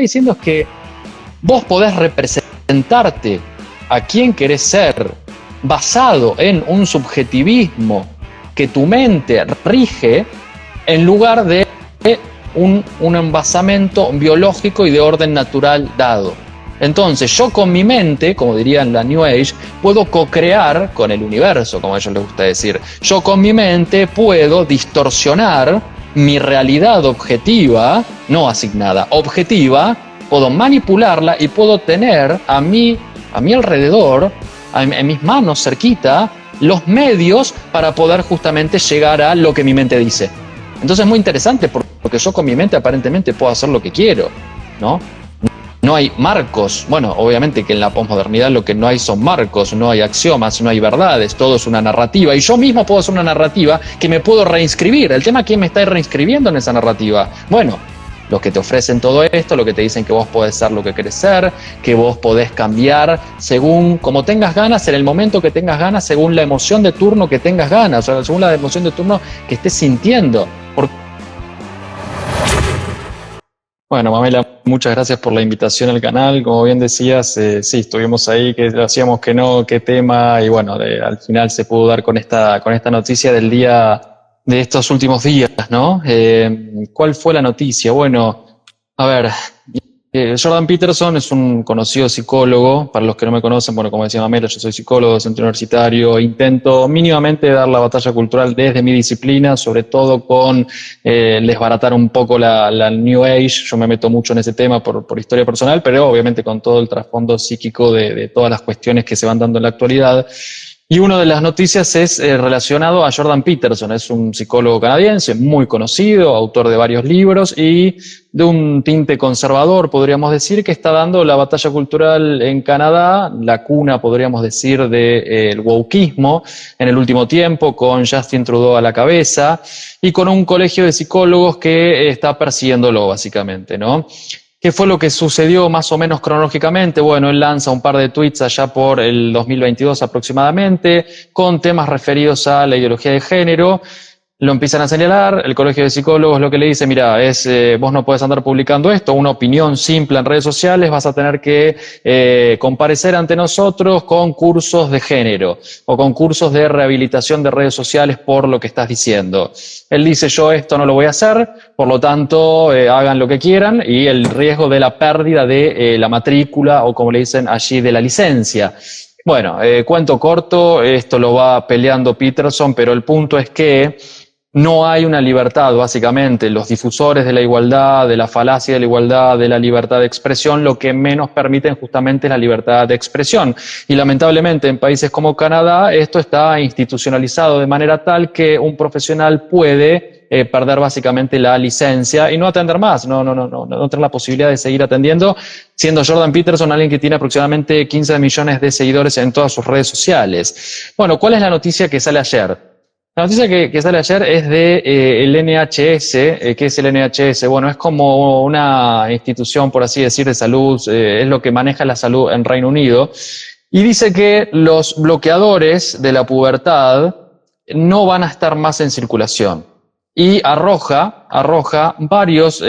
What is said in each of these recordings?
diciendo es que vos podés representarte a quien querés ser basado en un subjetivismo que tu mente rige en lugar de un envasamento biológico y de orden natural dado. Entonces yo con mi mente, como dirían la New Age, puedo co-crear con el universo, como a ellos les gusta decir. Yo con mi mente puedo distorsionar mi realidad objetiva, no asignada, objetiva, puedo manipularla y puedo tener a mi alrededor, en mis manos cerquita, los medios para poder justamente llegar a lo que mi mente dice. Entonces es muy interesante porque yo con mi mente aparentemente puedo hacer lo que quiero, ¿no? No hay marcos. Bueno, obviamente que en la posmodernidad lo que no hay son marcos, no hay axiomas, no hay verdades, todo es una narrativa. Y yo mismo puedo hacer una narrativa que me puedo reinscribir. El tema es quién me está reinscribiendo en esa narrativa. Bueno, los que te ofrecen todo esto, los que te dicen que vos podés ser lo que querés ser, que vos podés cambiar según como tengas ganas, en el momento que tengas ganas, según la emoción de turno que tengas ganas, o sea, según la emoción de turno que estés sintiendo. Bueno, Mamela, muchas gracias por la invitación al canal. Como bien decías, sí, estuvimos ahí, que hacíamos que no, qué tema, y bueno, al final se pudo dar con esta noticia del día, de estos últimos días, ¿no? ¿Cuál fue la noticia? Bueno, a ver, Jordan Peterson es un conocido psicólogo. Para los que no me conocen, bueno, como decía Mamela, yo soy psicólogo, docente universitario, intento mínimamente dar la batalla cultural desde mi disciplina, sobre todo con desbaratar un poco la New Age. Yo me meto mucho en ese tema por historia personal, pero obviamente con todo el trasfondo psíquico de todas las cuestiones que se van dando en la actualidad. Y una de las noticias es relacionado a Jordan Peterson. Es un psicólogo canadiense muy conocido, autor de varios libros y de un tinte conservador, podríamos decir, que está dando la batalla cultural en Canadá, la cuna, podríamos decir, del wokismo en el último tiempo, con Justin Trudeau a la cabeza y con un colegio de psicólogos que está persiguiéndolo, básicamente, ¿no? ¿Qué fue lo que sucedió más o menos cronológicamente? Bueno, él lanza un par de tweets allá por el 2022 aproximadamente, con temas referidos a la ideología de género. Lo empiezan a señalar, el colegio de psicólogos lo que le dice, mira, vos no podés andar publicando esto, una opinión simple en redes sociales, vas a tener que comparecer ante nosotros con cursos de género o con cursos de rehabilitación de redes sociales por lo que estás diciendo. Él dice, yo esto no lo voy a hacer, por lo tanto, hagan lo que quieran, y el riesgo de la pérdida de la matrícula o, como le dicen allí, de la licencia. Bueno, cuento corto, esto lo va peleando Peterson, pero el punto es que no hay una libertad, básicamente. Los difusores de la igualdad, de la falacia de la igualdad, de la libertad de expresión, lo que menos permiten justamente es la libertad de expresión. Y lamentablemente en países como Canadá esto está institucionalizado de manera tal que un profesional puede perder básicamente la licencia y no atender más, no tener la posibilidad de seguir atendiendo, siendo Jordan Peterson alguien que tiene aproximadamente 15 millones de seguidores en todas sus redes sociales. Bueno, ¿cuál es la noticia que sale ayer? La noticia que sale ayer es de el NHS. ¿Qué es el NHS? Bueno, es como una institución, por así decir, de salud, es lo que maneja la salud en Reino Unido, y dice que los bloqueadores de la pubertad no van a estar más en circulación. Y arroja varios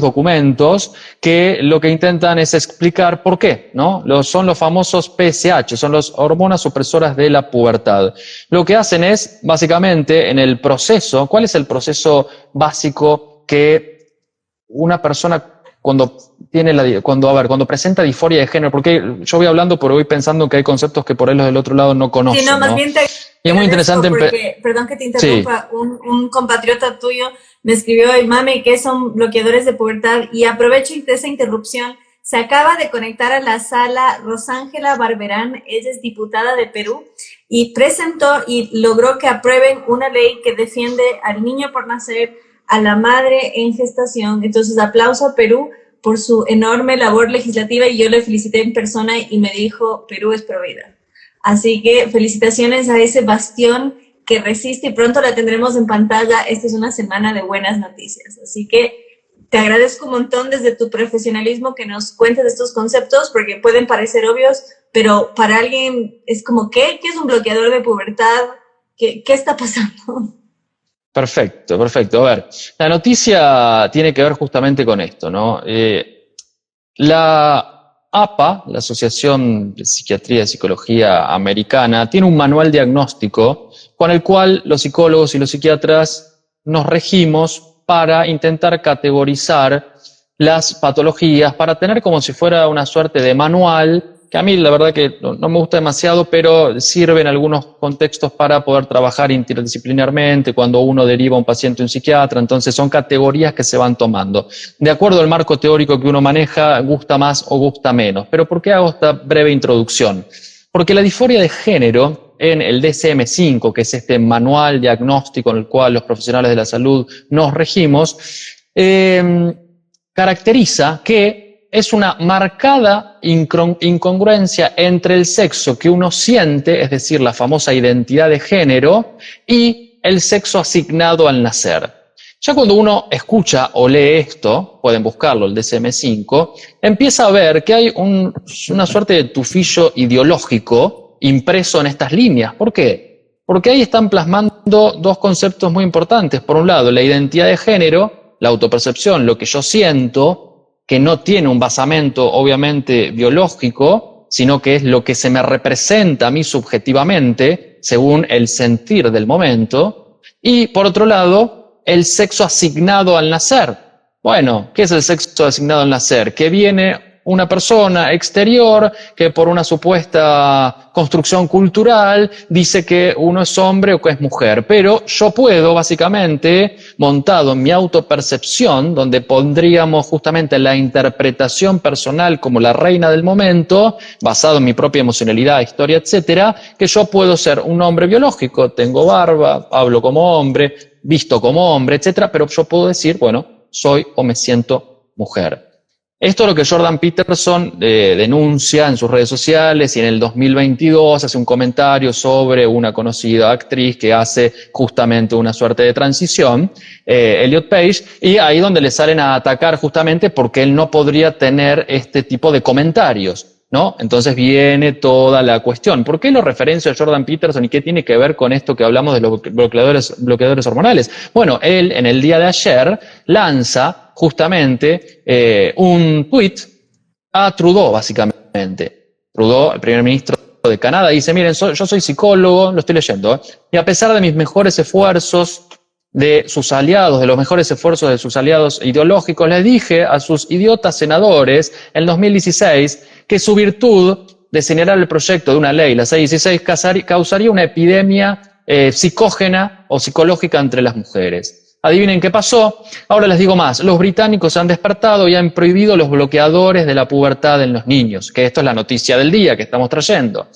documentos que lo que intentan es explicar por qué, ¿no? Son los famosos PSH, son las hormonas supresoras de la pubertad. Lo que hacen es, básicamente, en el proceso, ¿cuál es el proceso básico que una persona cuando presenta disforia de género? Porque yo voy hablando, pero voy pensando que hay conceptos que por ahí los del otro lado no conocen, sí, no, más bien te y es muy interesante. Porque, perdón que te interrumpa, sí. Un compatriota tuyo me escribió, el mame, que son bloqueadores de pubertad, y aprovecho de esa interrupción. Se acaba de conectar a la sala Rosángela Barberán, ella es diputada de Perú, y presentó y logró que aprueben una ley que defiende al niño por nacer, a la madre en gestación. Entonces, aplauso a Perú por su enorme labor legislativa, y yo le felicité en persona y me dijo, Perú es pro vida. Así que felicitaciones a ese bastión que resiste, y pronto la tendremos en pantalla. Esta es una semana de buenas noticias. Así que te agradezco un montón desde tu profesionalismo que nos cuentes de estos conceptos, porque pueden parecer obvios, pero para alguien es como, ¿qué? ¿Qué es un bloqueador de pubertad? ¿Qué está pasando? Perfecto. A ver, la noticia tiene que ver justamente con esto, ¿no? La APA, la Asociación de Psiquiatría y Psicología Americana, tiene un manual diagnóstico con el cual los psicólogos y los psiquiatras nos regimos para intentar categorizar las patologías, para tener como si fuera una suerte de manual, que a mí la verdad que no me gusta demasiado, pero sirve en algunos contextos para poder trabajar interdisciplinarmente, cuando uno deriva a un paciente a un psiquiatra. Entonces son categorías que se van tomando. De acuerdo al marco teórico que uno maneja, gusta más o gusta menos. Pero ¿por qué hago esta breve introducción? Porque la disforia de género en el DSM-5, que es este manual diagnóstico en el cual los profesionales de la salud nos regimos, caracteriza que es una marcada incongruencia entre el sexo que uno siente, es decir, la famosa identidad de género, y el sexo asignado al nacer. Ya cuando uno escucha o lee esto, pueden buscarlo, el DSM-5, empieza a ver que hay una suerte de tufillo ideológico impreso en estas líneas. ¿Por qué? Porque ahí están plasmando dos conceptos muy importantes. Por un lado, la identidad de género, la autopercepción, lo que yo siento, que no tiene un basamento obviamente biológico, sino que es lo que se me representa a mí subjetivamente, según el sentir del momento. Y por otro lado, el sexo asignado al nacer. Bueno, ¿qué es el sexo asignado al nacer? Que viene una persona exterior que por una supuesta construcción cultural dice que uno es hombre o que es mujer, pero yo puedo básicamente, montado en mi autopercepción, donde pondríamos justamente la interpretación personal como la reina del momento, basado en mi propia emocionalidad, historia, etcétera, que yo puedo ser un hombre biológico, tengo barba, hablo como hombre, visto como hombre, etcétera, pero yo puedo decir, bueno, soy o me siento mujer. Esto es lo que Jordan Peterson denuncia en sus redes sociales, y en el 2022 hace un comentario sobre una conocida actriz que hace justamente una suerte de transición, Elliot Page, y ahí donde le salen a atacar justamente porque él no podría tener este tipo de comentarios, ¿no? Entonces viene toda la cuestión. ¿Por qué lo referencio a Jordan Peterson y qué tiene que ver con esto que hablamos de los bloqueadores hormonales? Bueno, él en el día de ayer lanza justamente un tuit a Trudeau, básicamente. Trudeau, el primer ministro de Canadá, dice, miren, yo soy psicólogo, lo estoy leyendo, y a pesar de mis mejores esfuerzos de sus aliados, de los mejores esfuerzos de sus aliados ideológicos, les dije a sus idiotas senadores en 2016 que su virtud de señalar el proyecto de una ley, la 616, causaría una epidemia psicógena o psicológica entre las mujeres. Adivinen qué pasó. Ahora les digo más. Los británicos han despertado y han prohibido los bloqueadores de la pubertad en los niños, que esto es la noticia del día que estamos trayendo.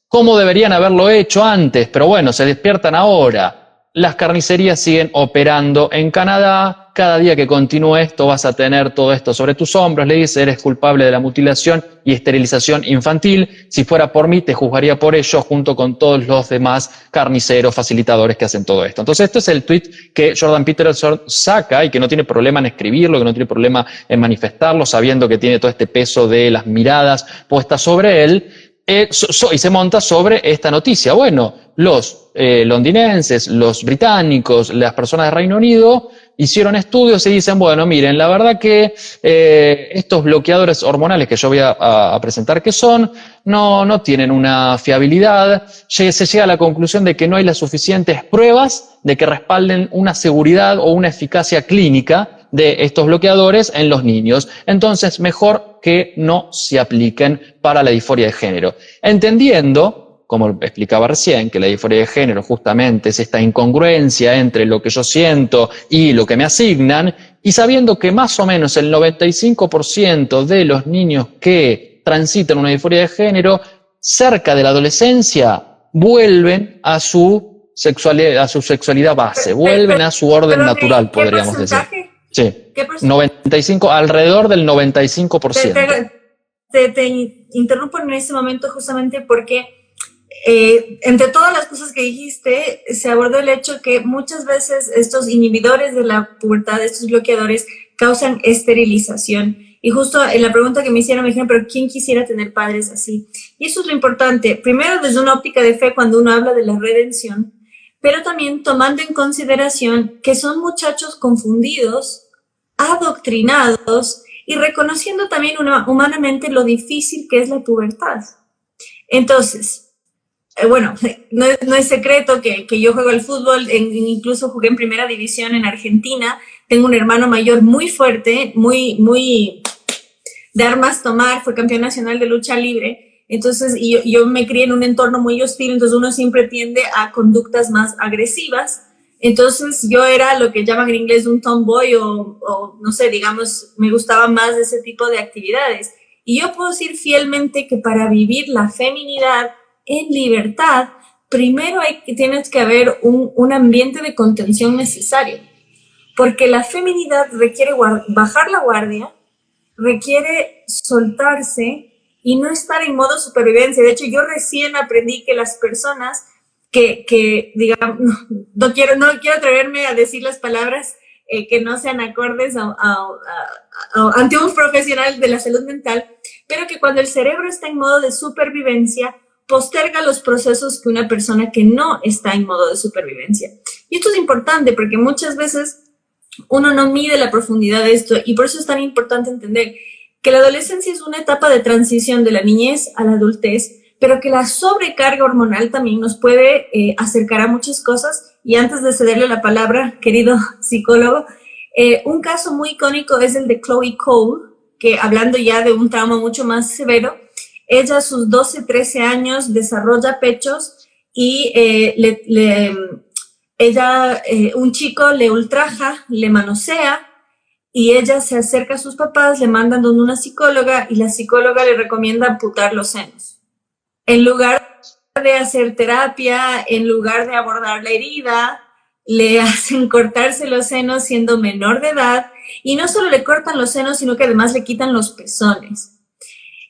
¿Cómo deberían haberlo hecho antes? Pero bueno, se despiertan ahora. Las carnicerías siguen operando en Canadá. Cada día que continúe esto vas a tener todo esto sobre tus hombros. Le dice, eres culpable de la mutilación y esterilización infantil. Si fuera por mí, te juzgaría por ello junto con todos los demás carniceros, facilitadores que hacen todo esto. Entonces, este es el tweet que Jordan Peterson saca y que no tiene problema en escribirlo, que no tiene problema en manifestarlo, sabiendo que tiene todo este peso de las miradas puestas sobre él. Y se monta sobre esta noticia. Bueno, los londinenses, los británicos, las personas de Reino Unido hicieron estudios y dicen, bueno, miren, la verdad que estos bloqueadores hormonales que yo voy a presentar que son, no tienen una fiabilidad. Se llega a la conclusión de que no hay las suficientes pruebas de que respalden una seguridad o una eficacia clínica de estos bloqueadores en los niños. Entonces, mejor que no se apliquen para la disforia de género. Entendiendo, como explicaba recién, que la disforia de género justamente es esta incongruencia entre lo que yo siento y lo que me asignan, y sabiendo que más o menos el 95% de los niños que transitan una disforia de género, cerca de la adolescencia, vuelven a su sexualidad base, vuelven a su orden natural, podríamos decir. Sí, 95, alrededor del 95%. Te interrumpo en ese momento justamente porque entre todas las cosas que dijiste, se abordó el hecho que muchas veces estos inhibidores de la pubertad, estos bloqueadores, causan esterilización. Y justo en la pregunta que me hicieron, me dijeron, pero ¿quién quisiera tener padres así? Y eso es lo importante. Primero, desde una óptica de fe, cuando uno habla de la redención, pero también tomando en consideración que son muchachos confundidos, adoctrinados y reconociendo también humanamente lo difícil que es la pubertad. Entonces, bueno, no es secreto que yo juego al fútbol, incluso jugué en primera división en Argentina, tengo un hermano mayor muy fuerte, muy de armas tomar, fue campeón nacional de lucha libre, entonces yo me crié en un entorno muy hostil, entonces uno siempre tiende a conductas más agresivas, entonces yo era lo que llaman en inglés un tomboy o no sé, digamos, me gustaba más ese tipo de actividades. Y yo puedo decir fielmente que para vivir la feminidad en libertad, primero tienes que haber un ambiente de contención necesario, porque la feminidad requiere bajar la guardia, requiere soltarse y no estar en modo supervivencia. De hecho, yo recién aprendí que las personas que digamos, no quiero atreverme a decir las palabras que no sean acordes ante un profesional de la salud mental, pero que cuando el cerebro está en modo de supervivencia, posterga los procesos que una persona que no está en modo de supervivencia. Y esto es importante porque muchas veces uno no mide la profundidad de esto y por eso es tan importante entender que la adolescencia es una etapa de transición de la niñez a la adultez, pero que la sobrecarga hormonal también nos puede acercar a muchas cosas. Y antes de cederle la palabra, querido psicólogo, un caso muy icónico es el de Chloe Cole, que hablando ya de un trauma mucho más severo, ella a sus 12, 13 años desarrolla pechos y un chico le ultraja, le manosea y ella se acerca a sus papás, le mandan donde una psicóloga y la psicóloga le recomienda amputar los senos. En lugar de hacer terapia, en lugar de abordar la herida, le hacen cortarse los senos siendo menor de edad y no solo le cortan los senos, sino que además le quitan los pezones.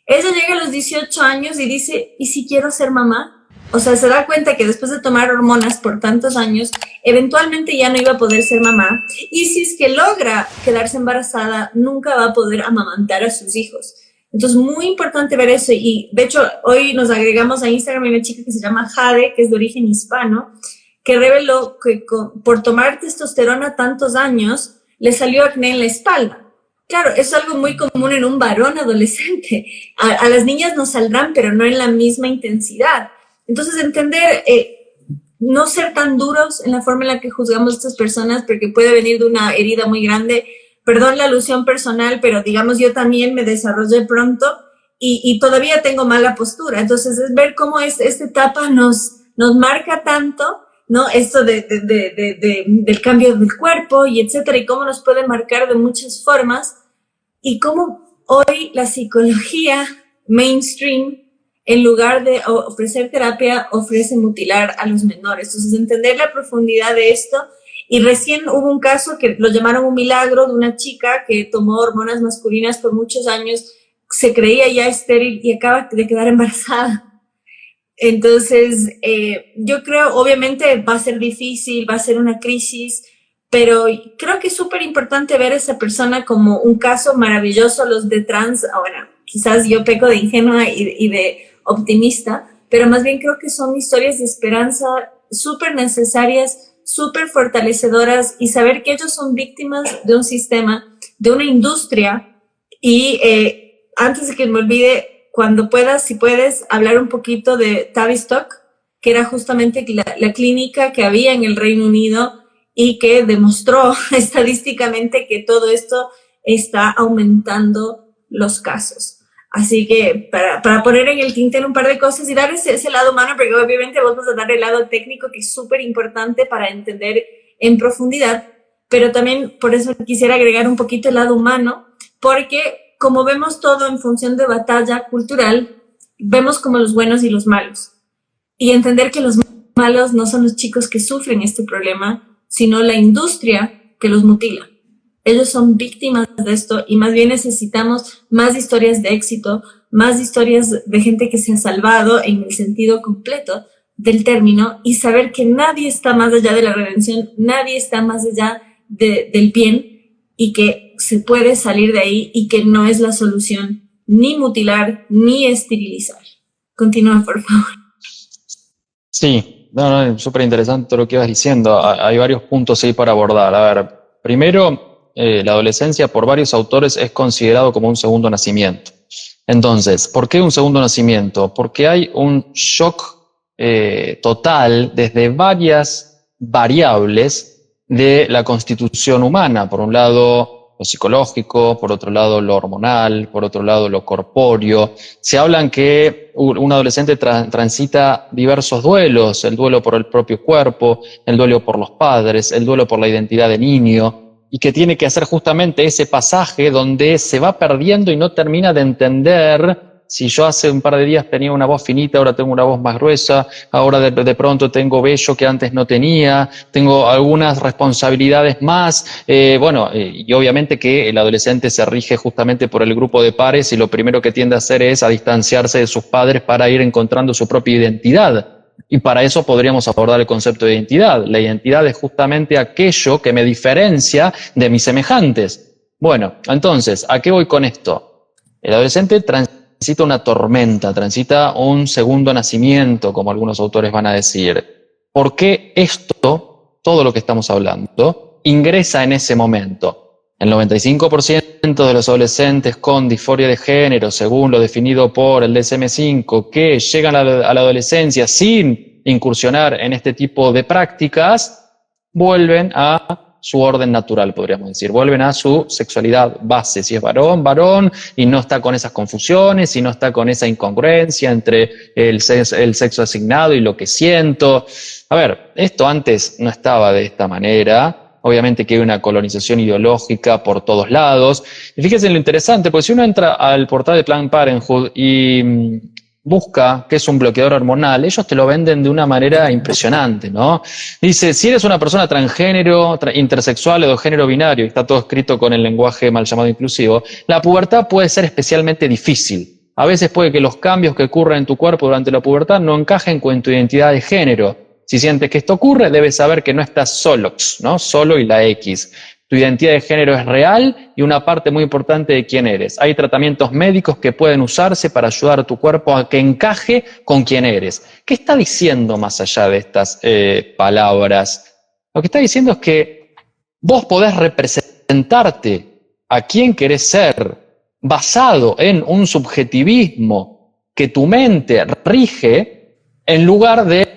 Ella llega a los 18 años y dice, ¿y si quiero ser mamá? O sea, se da cuenta que después de tomar hormonas por tantos años, eventualmente ya no iba a poder ser mamá. Y si es que logra quedarse embarazada, nunca va a poder amamantar a sus hijos. Entonces, muy importante ver eso. Y de hecho, hoy nos agregamos a Instagram una chica que se llama Jade, que es de origen hispano, que reveló que por tomar testosterona tantos años, le salió acné en la espalda. Claro, es algo muy común en un varón adolescente. A las niñas nos saldrán, pero no en la misma intensidad. Entonces, entender, no ser tan duros en la forma en la que juzgamos a estas personas, porque puede venir de una herida muy grande. Perdón la alusión personal, pero digamos, yo también me desarrollé pronto y todavía tengo mala postura. Entonces, es ver cómo esta etapa nos marca tanto, ¿no? Esto del cambio del cuerpo y etcétera, y cómo nos puede marcar de muchas formas, y cómo hoy la psicología mainstream, en lugar de ofrecer terapia, ofrece mutilar a los menores. Entonces, entender la profundidad de esto. Y recién hubo un caso que lo llamaron un milagro de una chica que tomó hormonas masculinas por muchos años, se creía ya estéril y acaba de quedar embarazada. Entonces, yo creo, obviamente va a ser difícil, va a ser una crisis, pero creo que es súper importante ver a esa persona como un caso maravilloso. Los de trans, bueno, quizás yo peco de ingenua y de optimista, pero más bien creo que son historias de esperanza súper necesarias, súper fortalecedoras, y saber que ellos son víctimas de un sistema, de una industria. Y antes de que me olvide, cuando puedas, si puedes, hablar un poquito de Tavistock, que era justamente la clínica que había en el Reino Unido y que demostró estadísticamente que todo esto está aumentando los casos. Así que para poner en el tintero un par de cosas y dar ese lado humano, porque obviamente vos vas a dar el lado técnico, que es súper importante para entender en profundidad, pero también por eso quisiera agregar un poquito el lado humano, porque como vemos todo en función de batalla cultural, vemos como los buenos y los malos. Y entender que los malos no son los chicos que sufren este problema, sino la industria que los mutila. Ellos son víctimas de esto y más bien necesitamos más historias de éxito, más historias de gente que se ha salvado en el sentido completo del término, y saber que nadie está más allá de la redención, nadie está más allá del bien, y que se puede salir de ahí y que no es la solución ni mutilar ni esterilizar. Continúa, por favor. Sí, no, súper interesante todo lo que ibas diciendo. Hay varios puntos ahí para abordar. A ver, primero, la adolescencia por varios autores es considerado como un segundo nacimiento. Entonces, ¿por qué un segundo nacimiento? Porque hay un shock total desde varias variables de la constitución humana. Por un lado, lo psicológico, por otro lado, lo hormonal, por otro lado, lo corpóreo. Se hablan que un adolescente transita diversos duelos, el duelo por el propio cuerpo, el duelo por los padres, el duelo por la identidad de niño, y que tiene que hacer justamente ese pasaje donde se va perdiendo y no termina de entender si yo hace un par de días tenía una voz finita, ahora tengo una voz más gruesa, ahora de pronto tengo vello que antes no tenía, tengo algunas responsabilidades más, y obviamente que el adolescente se rige justamente por el grupo de pares y lo primero que tiende a hacer es a distanciarse de sus padres para ir encontrando su propia identidad. Y para eso podríamos abordar el concepto de identidad. La identidad es justamente aquello que me diferencia de mis semejantes. Bueno, entonces, ¿a qué voy con esto? El adolescente transita una tormenta, transita un segundo nacimiento, como algunos autores van a decir. ¿Por qué esto, todo lo que estamos hablando, ingresa en ese momento? El 95% de los adolescentes con disforia de género, según lo definido por el DSM-5, que llegan a la adolescencia sin incursionar en este tipo de prácticas, vuelven a su orden natural, podríamos decir. Vuelven a su sexualidad base. Si es varón, varón, y no está con esas confusiones, y no está con esa incongruencia entre el sexo asignado y lo que siento. A ver, esto antes no estaba de esta manera. Obviamente que hay una colonización ideológica por todos lados. Y fíjense lo interesante, porque si uno entra al portal de Planned Parenthood y busca qué es un bloqueador hormonal, ellos te lo venden de una manera impresionante, ¿no? Dice, si eres una persona transgénero, intersexual o de género binario, y está todo escrito con el lenguaje mal llamado inclusivo, la pubertad puede ser especialmente difícil. A veces puede que los cambios que ocurren en tu cuerpo durante la pubertad no encajen con tu identidad de género. Si sientes que esto ocurre, debes saber que no estás solo, ¿no? Solo y la X. Tu identidad de género es real y una parte muy importante de quién eres. Hay tratamientos médicos que pueden usarse para ayudar a tu cuerpo a que encaje con quién eres. ¿Qué está diciendo más allá de estas palabras? Lo que está diciendo es que vos podés representarte a quién querés ser basado en un subjetivismo que tu mente rige en lugar de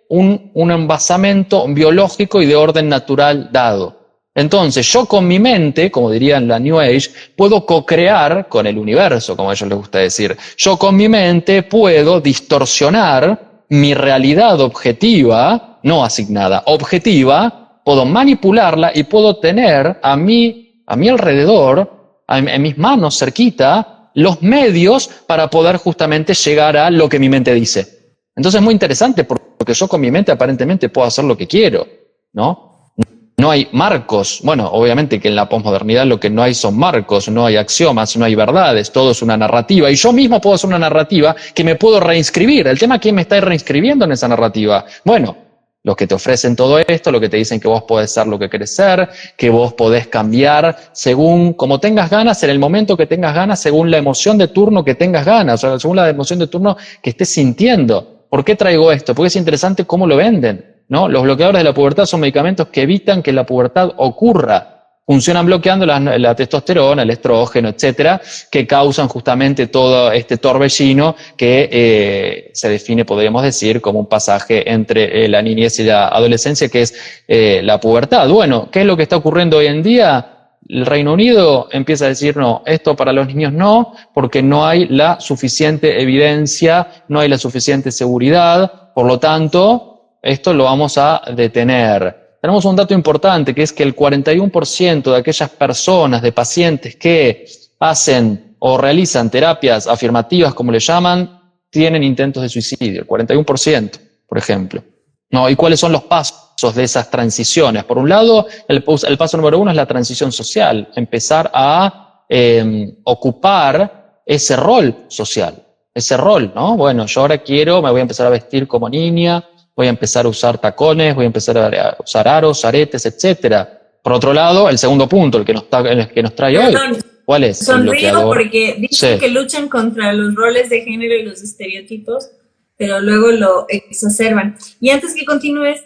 un envasamento biológico y de orden natural dado. Entonces, yo con mi mente, como dirían la New Age, puedo co-crear con el universo, como a ellos les gusta decir. Yo con mi mente puedo distorsionar mi realidad objetiva, no asignada, objetiva, puedo manipularla y puedo tener a mi alrededor, en mis manos cerquita, los medios para poder justamente llegar a lo que mi mente dice. Entonces es muy interesante porque yo con mi mente aparentemente puedo hacer lo que quiero, ¿no? No hay marcos. Bueno, obviamente que en la posmodernidad lo que no hay son marcos, no hay axiomas, no hay verdades, todo es una narrativa. Y yo mismo puedo hacer una narrativa que me puedo reinscribir. El tema es quién me está reinscribiendo en esa narrativa. Bueno, los que te ofrecen todo esto, los que te dicen que vos podés ser lo que querés ser, que vos podés cambiar según como tengas ganas, en el momento que tengas ganas, según la emoción de turno que tengas ganas, o sea, según la emoción de turno que estés sintiendo. ¿Por qué traigo esto? Porque es interesante cómo lo venden, ¿no? Los bloqueadores de la pubertad son medicamentos que evitan que la pubertad ocurra. Funcionan bloqueando la testosterona, el estrógeno, etcétera, que causan justamente todo este torbellino que se define, podríamos decir, como un pasaje entre la niñez y la adolescencia, que es la pubertad. Bueno, ¿qué es lo que está ocurriendo hoy en día? El Reino Unido empieza a decir, no, esto para los niños no, porque no hay la suficiente evidencia, no hay la suficiente seguridad, por lo tanto, esto lo vamos a detener. Tenemos un dato importante, que es que el 41% de aquellas personas, de pacientes que hacen o realizan terapias afirmativas, como le llaman, tienen intentos de suicidio, el 41%, por ejemplo. ¿No? ¿Y cuáles son los pasos de esas transiciones? Por un lado, el paso número 1 es la transición social, empezar a ocupar ese rol social, ese rol, ¿no? Bueno, yo ahora me voy a empezar a vestir como niña, voy a empezar a usar tacones, voy a empezar a usar aros, aretes, etcétera. Por otro lado, el segundo punto, el que nos trae hoy, ¿cuál es? Sonrío porque dicen que luchan contra los roles de género y los estereotipos, pero luego lo exacerban. Y antes que continúes,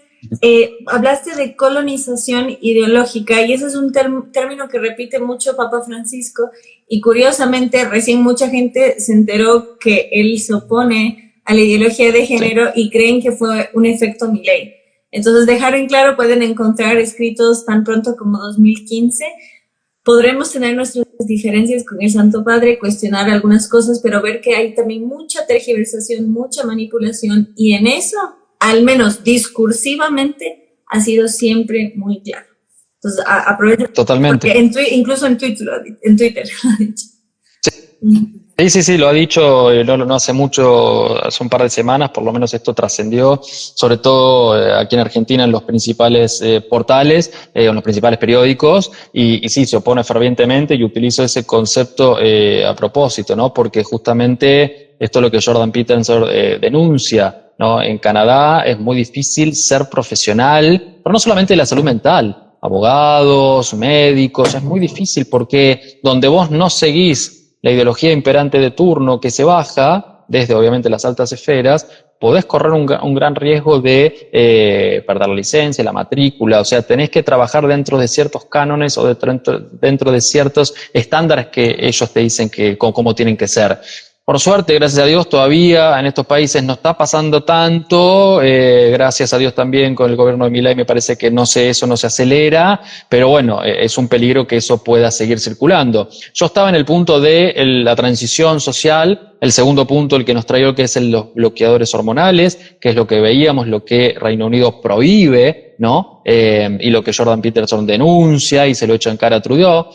Hablaste de colonización ideológica y ese es un término que repite mucho Papa Francisco y curiosamente recién mucha gente se enteró que él se opone a la ideología de género y creen que fue un efecto Milei. Entonces, dejar en claro, pueden encontrar escritos tan pronto como 2015. Podremos tener nuestras diferencias con el Santo Padre, cuestionar algunas cosas, pero ver que hay también mucha tergiversación, mucha manipulación, y en eso, al menos discursivamente, ha sido siempre muy claro. Entonces, aprovecho. Totalmente. Porque incluso en Twitter lo ha dicho. Sí, lo ha dicho no hace mucho, hace un par de semanas, por lo menos esto trascendió, sobre todo aquí en Argentina en los principales portales, en los principales periódicos, y sí, se opone fervientemente y utilizo ese concepto a propósito, ¿no? Porque justamente esto es lo que Jordan Peterson denuncia, ¿no? En Canadá es muy difícil ser profesional, pero no solamente de la salud mental, abogados, médicos, es muy difícil porque donde vos no seguís la ideología imperante de turno que se baja, desde obviamente las altas esferas, podés correr un gran riesgo de perder la licencia, la matrícula, o sea, tenés que trabajar dentro de ciertos cánones o dentro de ciertos estándares que ellos te dicen que cómo tienen que ser. Por suerte, gracias a Dios, todavía en estos países no está pasando tanto, gracias a Dios también con el gobierno de Milei me parece que eso no se acelera, pero bueno, es un peligro que eso pueda seguir circulando. Yo estaba en el punto de la transición social, el segundo punto, el que nos trae hoy, que es los bloqueadores hormonales, que es lo que veíamos, lo que Reino Unido prohíbe, ¿no? Y lo que Jordan Peterson denuncia y se lo echa en cara a Trudeau.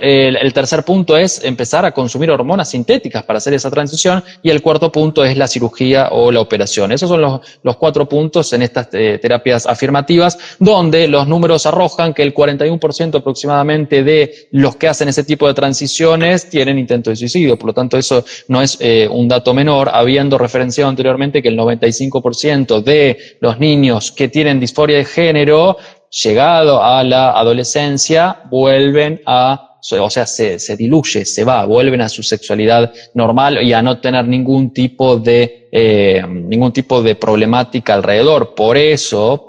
El tercer punto es empezar a consumir hormonas sintéticas para hacer esa transición, y el cuarto punto es la cirugía o la operación. Esos son los 4 puntos en estas terapias afirmativas, donde los números arrojan que el 41% aproximadamente de los que hacen ese tipo de transiciones tienen intento de suicidio. Por lo tanto, eso no es un dato menor, habiendo referenciado anteriormente que el 95% de los niños que tienen disforia de género, llegado a la adolescencia, vuelven se diluye, vuelven a su sexualidad normal y a no tener ningún tipo de problemática alrededor. Por eso,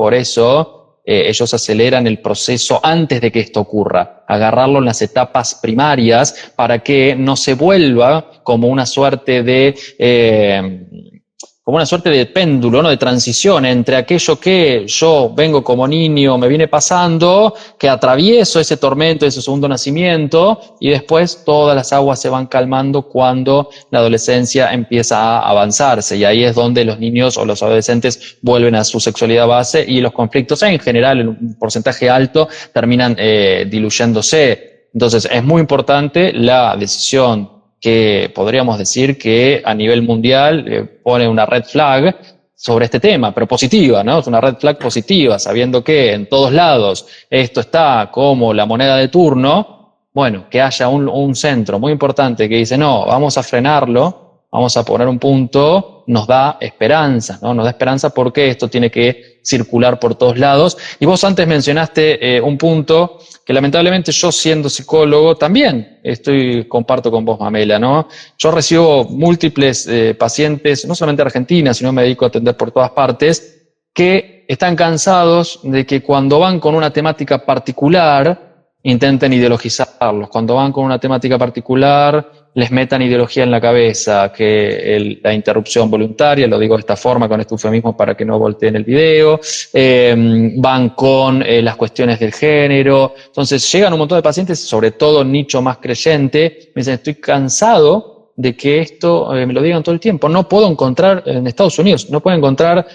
ellos aceleran el proceso antes de que esto ocurra, agarrarlo en las etapas primarias para que no se vuelva como una suerte de péndulo, ¿no? De transición entre aquello que yo vengo como niño, me viene pasando, que atravieso ese tormento, ese segundo nacimiento, y después todas las aguas se van calmando cuando la adolescencia empieza a avanzarse, y ahí es donde los niños o los adolescentes vuelven a su sexualidad base y los conflictos en general, en un porcentaje alto, terminan diluyéndose. Entonces es muy importante la decisión que podríamos decir que a nivel mundial pone una red flag sobre este tema, pero positiva, ¿no? Es una red flag positiva, sabiendo que en todos lados esto está como la moneda de turno. Bueno, que haya un centro muy importante que dice, no, vamos a frenarlo, vamos a poner un punto, nos da esperanza, ¿no? Nos da esperanza porque esto tiene que circular por todos lados. Y vos antes mencionaste un punto que lamentablemente yo, siendo psicólogo, también comparto con vos, Mamela, ¿no? Yo recibo múltiples pacientes, no solamente de Argentina, sino me dedico a atender por todas partes, que están cansados de que cuando van con una temática particular intenten ideologizarlos, cuando van con una temática particular les metan ideología en la cabeza, que la interrupción voluntaria, lo digo de esta forma, con este eufemismo para que no volteen el video, van con las cuestiones del género. Entonces llegan un montón de pacientes, sobre todo nicho más creyente, me dicen, estoy cansado de que esto me lo digan todo el tiempo, no puedo encontrar, en Estados Unidos, no puedo encontrar,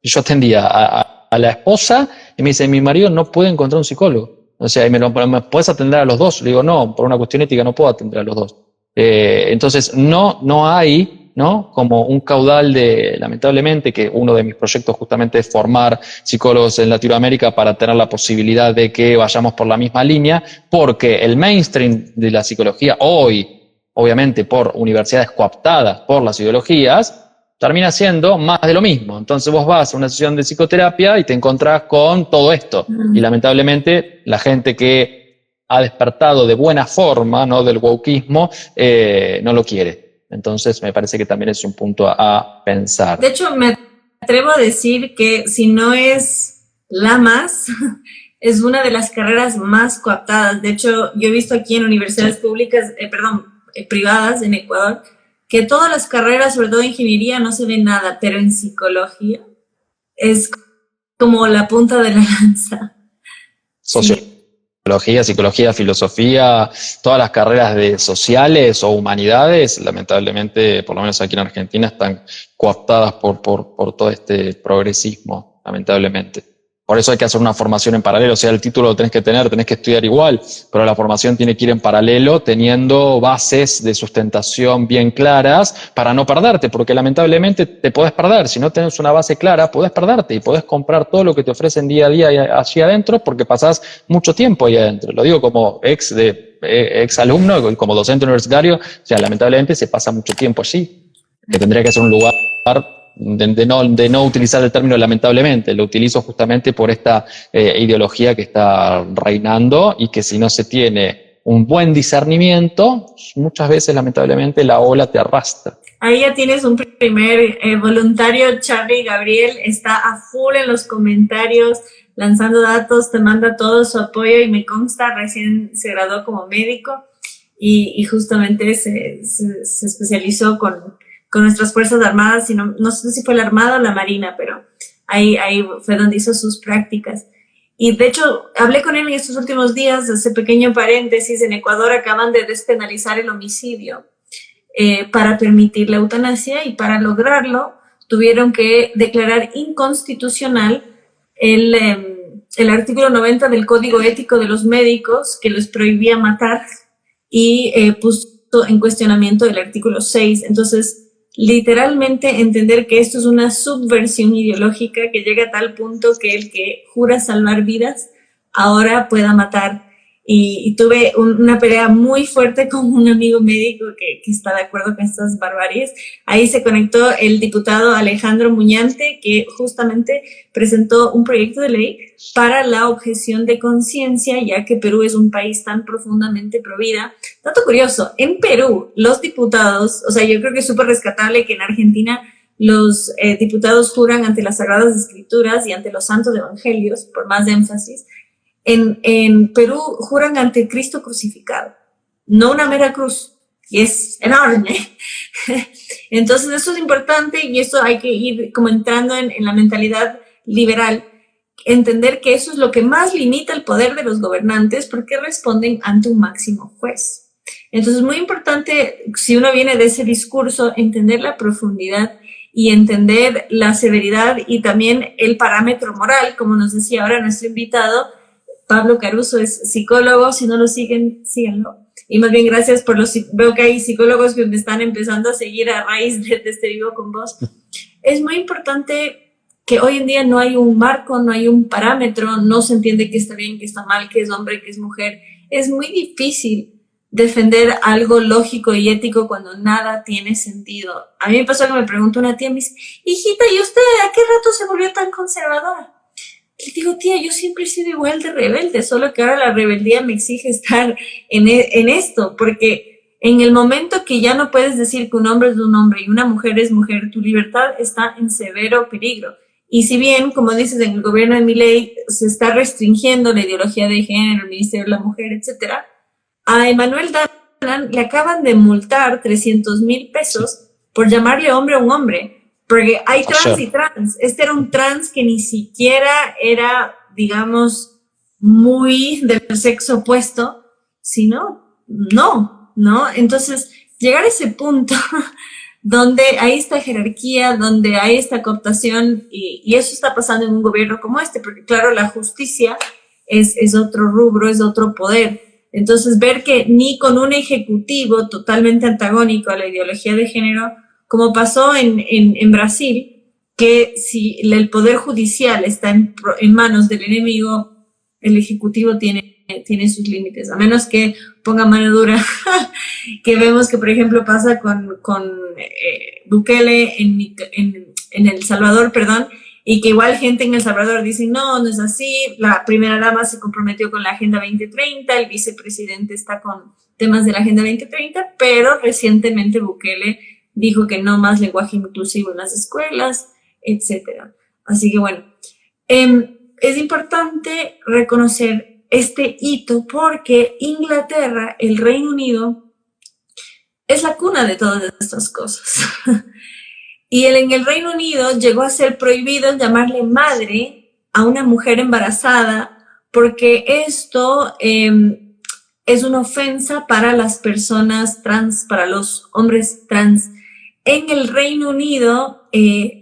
yo atendía a la esposa y me dice, mi marido no puede encontrar un psicólogo. O sea, ¿me puedes atender a los dos? Le digo, no, por una cuestión ética no puedo atender a los dos. Entonces, no hay, ¿no? Como un caudal lamentablemente, que uno de mis proyectos justamente es formar psicólogos en Latinoamérica para tener la posibilidad de que vayamos por la misma línea, porque el mainstream de la psicología hoy, obviamente por universidades cooptadas por las ideologías, termina siendo más de lo mismo. Entonces vos vas a una sesión de psicoterapia y te encontrás con todo esto. Y lamentablemente la gente que ha despertado de buena forma, ¿no? Del wokismo, no lo quiere. Entonces me parece que también es un punto a pensar. De hecho, me atrevo a decir que si no es la más, es una de las carreras más cooptadas. De hecho, yo he visto aquí en universidades públicas, privadas en Ecuador, que todas las carreras, sobre todo en ingeniería, no se ve nada, pero en psicología es como la punta de la lanza. Sociología, psicología, filosofía, todas las carreras de sociales o humanidades, lamentablemente, por lo menos aquí en Argentina, están cooptadas por todo este progresismo, lamentablemente. Por eso hay que hacer una formación en paralelo, o sea, el título lo tenés que tener, tenés que estudiar igual, pero la formación tiene que ir en paralelo teniendo bases de sustentación bien claras para no perderte, porque lamentablemente te podés perder. Si no tenés una base clara, podés perderte y podés comprar todo lo que te ofrecen día a día allí adentro porque pasás mucho tiempo ahí adentro. Lo digo como ex alumno, como docente universitario, o sea, lamentablemente se pasa mucho tiempo allí, que tendría que ser un lugar de no utilizar el término lamentablemente, lo utilizo justamente por esta ideología que está reinando y que si no se tiene un buen discernimiento, muchas veces lamentablemente la ola te arrastra. Ahí ya tienes un primer voluntario, Charlie Gabriel, está a full en los comentarios, lanzando datos, te manda todo su apoyo y me consta, recién se graduó como médico y justamente se especializó con nuestras Fuerzas Armadas, y no sé si fue la Armada o la Marina, pero ahí fue donde hizo sus prácticas. Y de hecho, hablé con él en estos últimos días, ese pequeño paréntesis, en Ecuador acaban de despenalizar el homicidio para permitir la eutanasia, y para lograrlo tuvieron que declarar inconstitucional el artículo 90 del Código Ético de los Médicos, que les prohibía matar, y puso en cuestionamiento el artículo 6. Entonces, literalmente entender que esto es una subversión ideológica que llega a tal punto que el que jura salvar vidas ahora pueda matar. Y tuve una pelea muy fuerte con un amigo médico que está de acuerdo con estas barbaries. Ahí se conectó el diputado Alejandro Muñante, que justamente presentó un proyecto de ley para la objeción de conciencia, ya que Perú es un país tan profundamente pro vida. Dato curioso, en Perú los diputados, o sea, yo creo que es súper rescatable que en Argentina los diputados juran ante las Sagradas Escrituras y ante los santos evangelios, por más énfasis. En Perú juran ante Cristo crucificado, no una mera cruz, y es enorme. Entonces eso es importante, y eso hay que ir como entrando en la mentalidad liberal, entender que eso es lo que más limita el poder de los gobernantes, porque responden ante un máximo juez. Entonces es muy importante, si uno viene de ese discurso, entender la profundidad y entender la severidad y también el parámetro moral, como nos decía ahora nuestro invitado, Pablo Caruso es psicólogo. Si no lo siguen, síganlo. Y más bien gracias por veo que hay psicólogos que me están empezando a seguir a raíz de este vivo con vos. Es muy importante que hoy en día no hay un marco, no hay un parámetro, no se entiende qué está bien, qué está mal, qué es hombre, qué es mujer. Es muy difícil defender algo lógico y ético cuando nada tiene sentido. A mí me pasó que me preguntó una tía, me dice, hijita, ¿y usted a qué rato se volvió tan conservadora? Le digo, tía, yo siempre he sido igual de rebelde, solo que ahora la rebeldía me exige estar en esto, porque en el momento que ya no puedes decir que un hombre es un hombre y una mujer es mujer, tu libertad está en severo peligro. Y si bien, como dices, en el gobierno de Milei se está restringiendo la ideología de género, el Ministerio de la Mujer, etcétera, a Emanuel Dalan le acaban de multar 300,000 pesos por llamarle hombre a un hombre. Porque hay trans y trans. Este era un trans que ni siquiera era, digamos, muy del sexo opuesto, sino no. Entonces, llegar a ese punto donde hay esta jerarquía, donde hay esta cooptación, y eso está pasando en un gobierno como este, porque claro, la justicia es otro rubro, es otro poder. Entonces, ver que ni con un ejecutivo totalmente antagónico a la ideología de género, como pasó en Brasil, que si el poder judicial está en manos del enemigo, el ejecutivo tiene sus límites, a menos que ponga mano dura, que vemos que, por ejemplo, pasa con Bukele en El Salvador, perdón, y que igual gente en El Salvador dice, no es así, la primera dama se comprometió con la Agenda 2030, el vicepresidente está con temas de la Agenda 2030, pero recientemente Bukele dijo que no más lenguaje inclusivo en las escuelas, etcétera. Así que bueno, es importante reconocer este hito porque Inglaterra, el Reino Unido, es la cuna de todas estas cosas. Y en el Reino Unido llegó a ser prohibido llamarle madre a una mujer embarazada porque esto es una ofensa para las personas trans, para los hombres trans. En el Reino Unido,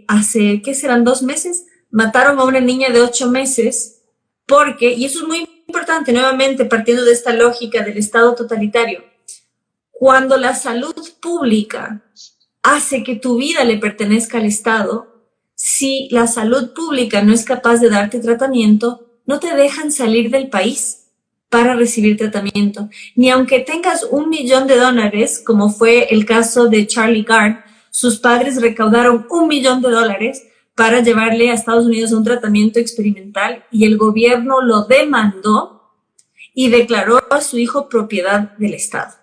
hace, ¿qué serán? 2 meses, mataron a una niña de 8 meses porque, y eso es muy importante, nuevamente partiendo de esta lógica del Estado totalitario, cuando la salud pública hace que tu vida le pertenezca al Estado, si la salud pública no es capaz de darte tratamiento, no te dejan salir del país para recibir tratamiento. Ni aunque tengas $1 millón, como fue el caso de Charlie Gard, sus padres recaudaron $1 millón para llevarle a Estados Unidos a un tratamiento experimental y el gobierno lo demandó y declaró a su hijo propiedad del Estado.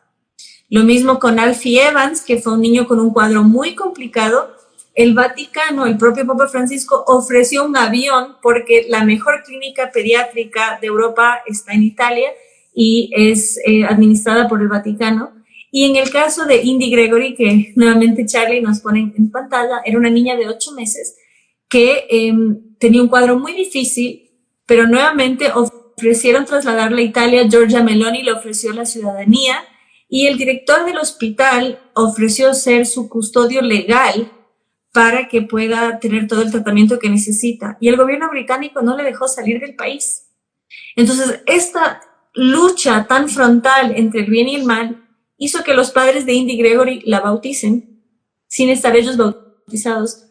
Lo mismo con Alfie Evans, que fue un niño con un cuadro muy complicado. El Vaticano, el propio Papa Francisco, ofreció un avión porque la mejor clínica pediátrica de Europa está en Italia y es administrada por el Vaticano. Y en el caso de Indy Gregory, que nuevamente Charlie nos pone en pantalla, era una niña de 8 meses que tenía un cuadro muy difícil, pero nuevamente ofrecieron trasladarla a Italia. Giorgia Meloni le ofreció la ciudadanía y el director del hospital ofreció ser su custodio legal para que pueda tener todo el tratamiento que necesita. Y el gobierno británico no le dejó salir del país. Entonces, esta lucha tan frontal entre el bien y el mal hizo que los padres de Indy Gregory la bauticen sin estar ellos bautizados,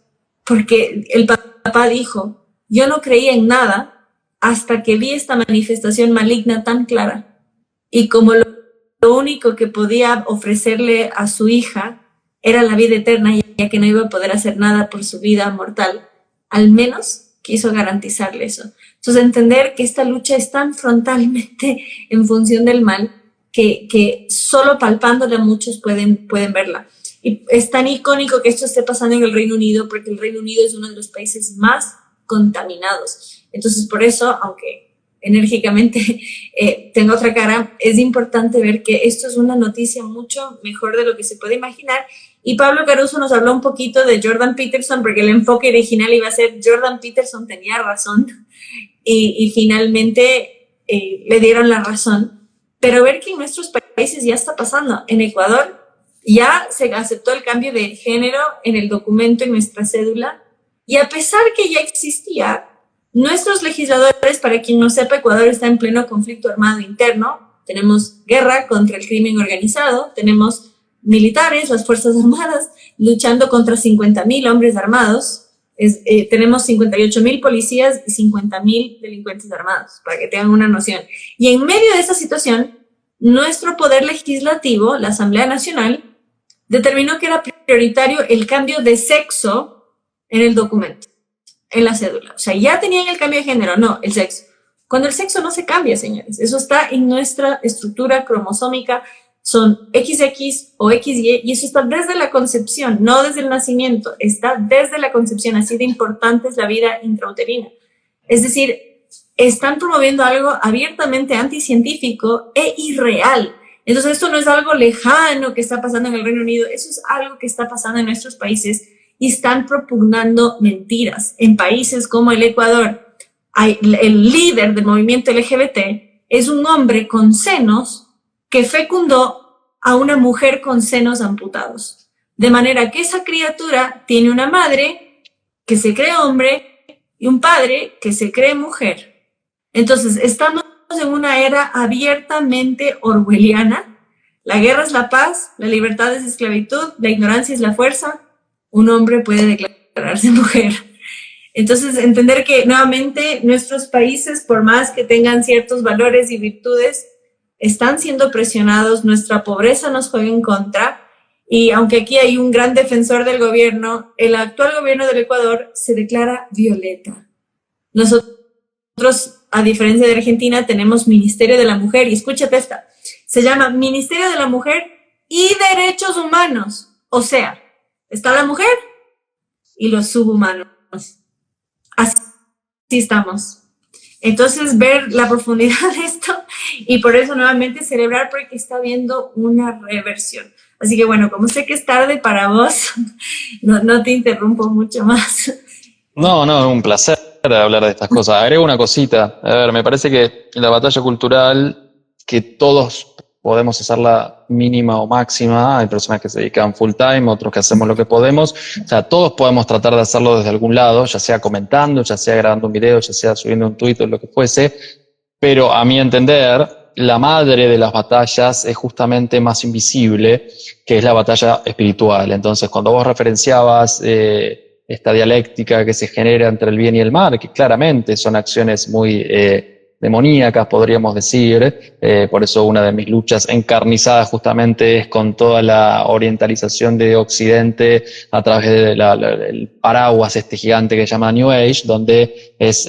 porque el papá dijo, yo no creía en nada hasta que vi esta manifestación maligna tan clara. Y como lo único que podía ofrecerle a su hija era la vida eterna, ya que no iba a poder hacer nada por su vida mortal, al menos quiso garantizarle eso. Entonces, entender que esta lucha es tan frontalmente en función del mal que solo palpándola muchos pueden verla. Y es tan icónico que esto esté pasando en el Reino Unido porque el Reino Unido es uno de los países más contaminados. Entonces, por eso, aunque enérgicamente tenga otra cara, es importante ver que esto es una noticia mucho mejor de lo que se puede imaginar. Y Pablo Caruso nos habló un poquito de Jordan Peterson, porque el enfoque original iba a ser Jordan Peterson tenía razón, y finalmente le dieron la razón. Pero ver que en nuestros países ya está pasando. En Ecuador ya se aceptó el cambio de género en el documento, en nuestra cédula, y a pesar que ya existía, nuestros legisladores, para quien no sepa, Ecuador está en pleno conflicto armado interno. Tenemos guerra contra el crimen organizado, tenemos militares, las Fuerzas Armadas, luchando contra 50,000 hombres armados. Tenemos 58,000 policías y 50,000 delincuentes armados, para que tengan una noción. Y en medio de esta situación, nuestro poder legislativo, la Asamblea Nacional, determinó que era prioritario el cambio de sexo en el documento, en la cédula. O sea, ya tenían el cambio de género, no, el sexo. Cuando el sexo no se cambia, señores, eso está en nuestra estructura cromosómica, son XX o XY, y eso está desde la concepción, no desde el nacimiento, está desde la concepción, así de importante es la vida intrauterina. Es decir, están promoviendo algo abiertamente anticientífico e irreal. Entonces, esto no es algo lejano que está pasando en el Reino Unido, eso es algo que está pasando en nuestros países y están propugnando mentiras. En países como el Ecuador, el líder del movimiento LGBT es un hombre con senos que fecundó a una mujer con senos amputados. De manera que esa criatura tiene una madre que se cree hombre y un padre que se cree mujer. Entonces, estamos en una era abiertamente orwelliana. La guerra es la paz, la libertad es esclavitud, la ignorancia es la fuerza. Un hombre puede declararse mujer. Entonces, entender que nuevamente nuestros países, por más que tengan ciertos valores y virtudes, están siendo presionados, nuestra pobreza nos juega en contra, y aunque aquí hay un gran defensor del gobierno, el actual gobierno del Ecuador se declara violeta. Nosotros, a diferencia de Argentina, tenemos Ministerio de la Mujer, y escúchate esta, se llama Ministerio de la Mujer y Derechos Humanos. O sea, está la mujer y los subhumanos. Así estamos. Entonces, ver la profundidad de esto y por eso nuevamente celebrar porque está habiendo una reversión. Así que bueno, como sé que es tarde para vos, no te interrumpo mucho más. No, no, es un placer hablar de estas cosas. Agrego una cosita. A ver, me parece que la batalla cultural, que todos podemos hacerla mínima o máxima, hay personas que se dedican full time, otros que hacemos lo que podemos, o sea, todos podemos tratar de hacerlo desde algún lado, ya sea comentando, ya sea grabando un video, ya sea subiendo un tweet o lo que fuese, pero a mi entender, la madre de las batallas es justamente más invisible, que es la batalla espiritual. Entonces, cuando vos referenciabas esta dialéctica que se genera entre el bien y el mal, que claramente son acciones muy demoníacas, podríamos decir. Por eso una de mis luchas encarnizadas justamente es con toda la orientalización de Occidente a través del paraguas este gigante que se llama New Age, donde es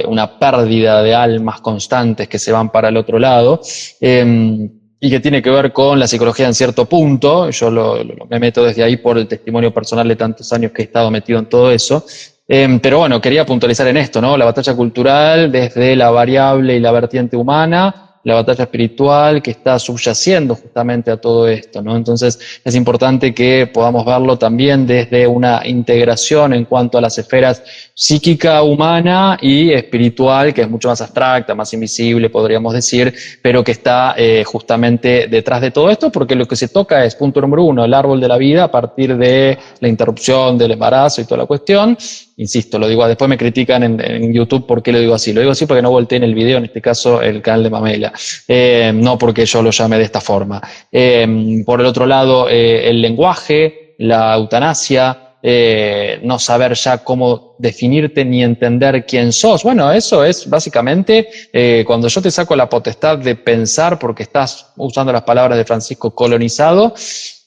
una pérdida de almas constantes que se van para el otro lado. Y que tiene que ver con la psicología en cierto punto. Yo me meto desde ahí por el testimonio personal de tantos años que he estado metido en todo eso. Pero bueno, quería puntualizar en esto, ¿no? La batalla cultural desde la variable y la vertiente humana, la batalla espiritual que está subyaciendo justamente a todo esto, ¿no? Entonces es importante que podamos verlo también desde una integración en cuanto a las esferas psíquica, humana y espiritual, que es mucho más abstracta, más invisible, podríamos decir, pero que está justamente detrás de todo esto, porque lo que se toca es, punto número uno, el árbol de la vida a partir de la interrupción del embarazo y toda la cuestión. Insisto, lo digo, después me critican en YouTube por qué lo digo así. Lo digo así porque no volteé en el video, en este caso el canal de Mamela. No porque yo lo llame de esta forma. Por el otro lado, el lenguaje, la eutanasia, no saber ya cómo definirte ni entender quién sos. Bueno, eso es básicamente cuando yo te saco la potestad de pensar porque estás usando las palabras de Francisco colonizado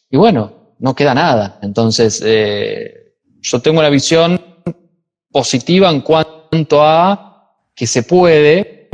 y bueno, no queda nada. Entonces, yo tengo una visión positiva en cuanto a que se puede,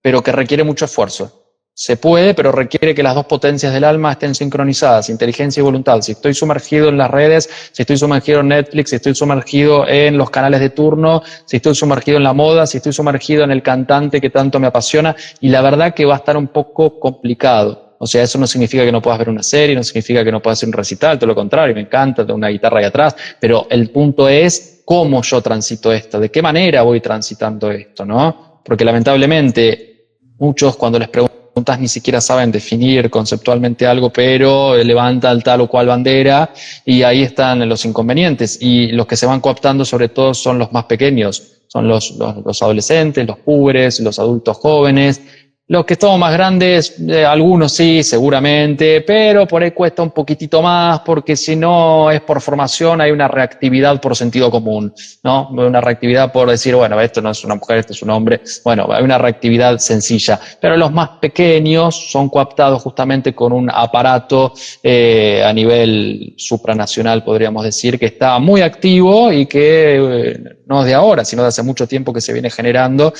pero que requiere mucho esfuerzo. Se puede, pero requiere que las dos potencias del alma estén sincronizadas, inteligencia y voluntad. Si estoy sumergido en las redes, si estoy sumergido en Netflix, si estoy sumergido en los canales de turno, si estoy sumergido en la moda, si estoy sumergido en el cantante que tanto me apasiona, y la verdad que va a estar un poco complicado. O sea, eso no significa que no puedas ver una serie, no significa que no puedas hacer un recital, todo lo contrario, me encanta, tengo una guitarra ahí atrás, pero el punto es cómo yo transito esto, de qué manera voy transitando esto, ¿no? Porque lamentablemente muchos cuando les preguntas ni siquiera saben definir conceptualmente algo, pero levantan tal o cual bandera y ahí están los inconvenientes. Y los que se van cooptando sobre todo son los más pequeños, son los adolescentes, los púberes, los adultos jóvenes. Los que estamos más grandes, algunos sí, seguramente, pero por ahí cuesta un poquitito más, porque si no es por formación, hay una reactividad por sentido común, ¿no? Una reactividad por decir, bueno, esto no es una mujer, esto es un hombre. Bueno, hay una reactividad sencilla. Pero los más pequeños son cooptados justamente con un aparato a nivel supranacional, podríamos decir, que está muy activo y que no es de ahora, sino de hace mucho tiempo que se viene generando.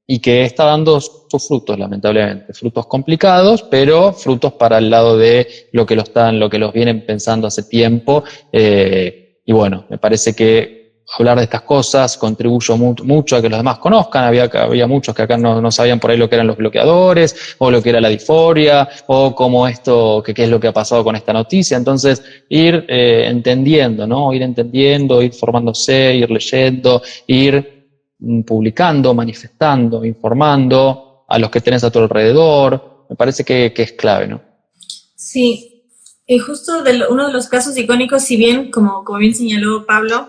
Y que está dando sus frutos, lamentablemente. Frutos complicados, pero frutos para el lado de lo que los vienen pensando hace tiempo. Y bueno, me parece que hablar de estas cosas contribuyó mucho a que los demás conozcan. Había muchos que acá no sabían por ahí lo que eran los bloqueadores, o lo que era la disforia, o cómo esto, qué es lo que ha pasado con esta noticia. Entonces, ir entendiendo, ¿no? Ir entendiendo, ir formándose, ir leyendo, ir publicando, manifestando, informando a los que tenés a tu alrededor. Me parece que es clave, ¿no? Sí, y justo uno de los casos icónicos, si bien, como bien señaló Pablo,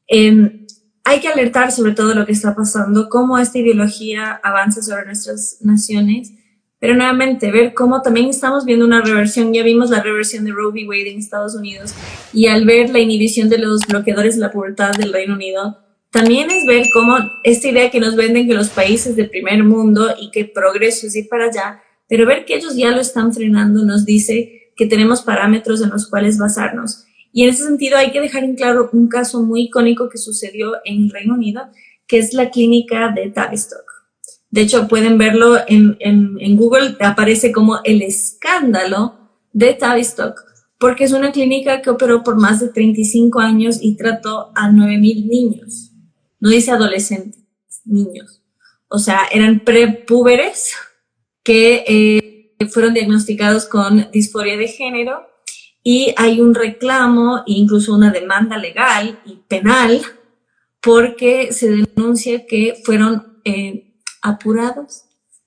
hay que alertar sobre todo lo que está pasando, cómo esta ideología avanza sobre nuestras naciones, pero nuevamente ver cómo también estamos viendo una reversión. Ya vimos la reversión de Roe v. Wade en Estados Unidos, y al ver la inhibición de los bloqueadores de la pubertad del Reino Unido, también es ver cómo esta idea que nos venden que los países del primer mundo y que progreso es ir para allá, pero ver que ellos ya lo están frenando nos dice que tenemos parámetros en los cuales basarnos. Y en ese sentido hay que dejar en claro un caso muy icónico que sucedió en el Reino Unido, que es la clínica de Tavistock. De hecho, pueden verlo en Google, aparece como el escándalo de Tavistock, porque es una clínica que operó por más de 35 años y trató a 9,000 niños. No dice adolescentes, niños. O sea, eran prepúberes que fueron diagnosticados con disforia de género, y hay un reclamo e incluso una demanda legal y penal porque se denuncia que fueron apurados.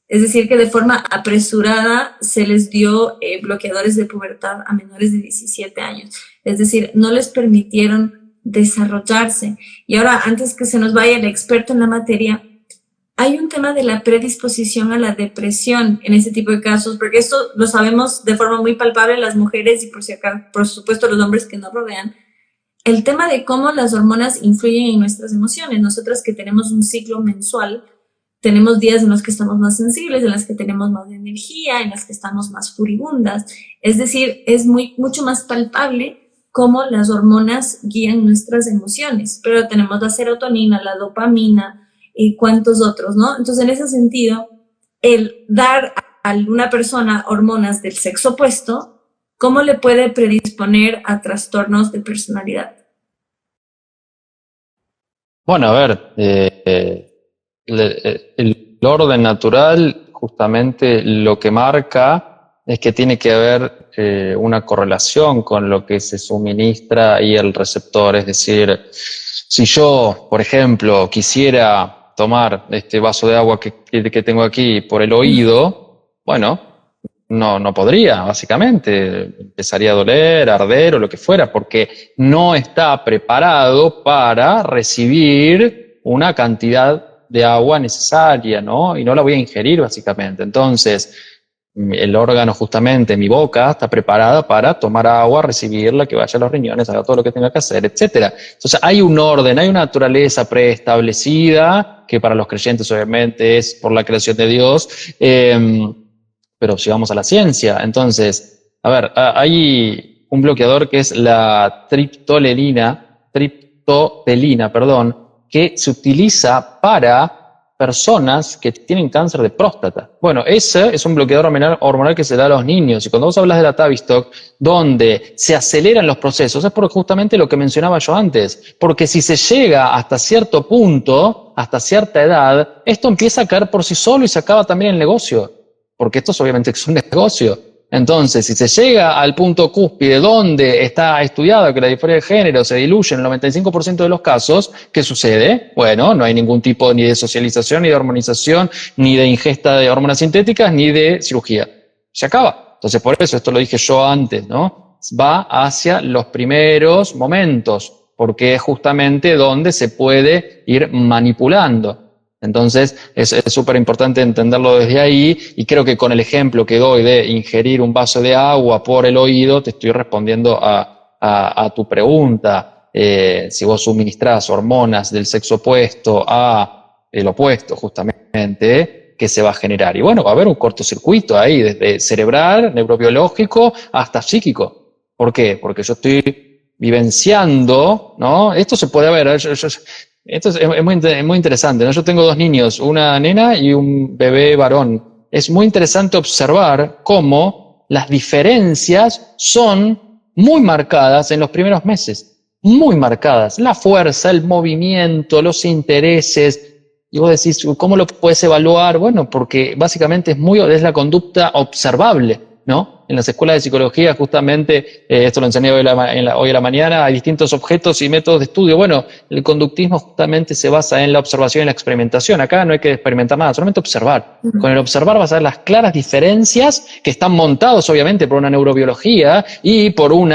Es decir, que de forma apresurada se les dio bloqueadores de pubertad a menores de 17 años. Es decir, no les permitieron desarrollarse. Y ahora, antes que se nos vaya el experto en la materia, hay un tema de la predisposición a la depresión en ese tipo de casos, porque esto lo sabemos de forma muy palpable las mujeres y por supuesto los hombres que nos rodean. El tema de cómo las hormonas influyen en nuestras emociones. Nosotras que tenemos un ciclo mensual, tenemos días en los que estamos más sensibles, en los que tenemos más energía, en los que estamos más furibundas. Es decir, es mucho más palpable cómo las hormonas guían nuestras emociones. Pero tenemos la serotonina, la dopamina y cuantos otros, ¿no? Entonces, en ese sentido, el dar a una persona hormonas del sexo opuesto, ¿cómo le puede predisponer a trastornos de personalidad? Bueno, a ver, el orden natural justamente lo que marca es que tiene que haber una correlación con lo que se suministra y el receptor. Es decir, si yo, por ejemplo, quisiera tomar este vaso de agua que tengo aquí por el oído, bueno, no podría, básicamente. Empezaría a doler, a arder o lo que fuera, porque no está preparado para recibir una cantidad de agua necesaria, ¿no? Y no la voy a ingerir, básicamente. Entonces, el órgano, justamente, mi boca, está preparada para tomar agua, recibirla, que vaya a los riñones, haga todo lo que tenga que hacer, etcétera. Entonces, hay un orden, hay una naturaleza preestablecida, que para los creyentes, obviamente, es por la creación de Dios, pero si vamos a la ciencia, entonces, a ver, hay un bloqueador que es la triptolelina, perdón, que se utiliza para personas que tienen cáncer de próstata. Bueno, ese es un bloqueador hormonal que se da a los niños. Y cuando vos hablas de la Tavistock, donde se aceleran los procesos, es por justamente lo que mencionaba yo antes. Porque si se llega hasta cierto punto, hasta cierta edad, esto empieza a caer por sí solo y se acaba también el negocio. Porque esto obviamente es un negocio. Entonces, si se llega al punto cúspide donde está estudiado que la disforia de género se diluye en el 95% de los casos, ¿qué sucede? Bueno, no hay ningún tipo ni de socialización, ni de hormonización, ni de ingesta de hormonas sintéticas, ni de cirugía. Se acaba. Entonces, por eso, esto lo dije yo antes, ¿no? Va hacia los primeros momentos, porque es justamente donde se puede ir manipulando. Entonces, es súper importante entenderlo desde ahí, y creo que con el ejemplo que doy de ingerir un vaso de agua por el oído, te estoy respondiendo a tu pregunta. Si vos suministrás hormonas del sexo opuesto a el opuesto, justamente, ¿qué se va a generar? Y bueno, va a haber un cortocircuito ahí, desde cerebral, neurobiológico, hasta psíquico. ¿Por qué? Porque yo estoy vivenciando, ¿no? Esto se puede ver, esto es muy interesante, ¿no? Yo tengo dos niños, una nena y un bebé varón. Es muy interesante observar cómo las diferencias son muy marcadas en los primeros meses, muy marcadas. La fuerza, el movimiento, los intereses. Y vos decís, ¿cómo lo puedes evaluar? Bueno, porque básicamente es la conducta observable, ¿no? En las escuelas de psicología, justamente, esto lo enseñé hoy a la mañana, hay distintos objetos y métodos de estudio. Bueno, el conductismo justamente se basa en la observación y la experimentación. Acá no hay que experimentar nada, solamente observar. Con el observar vas a ver las claras diferencias que están montados, obviamente, por una neurobiología y por un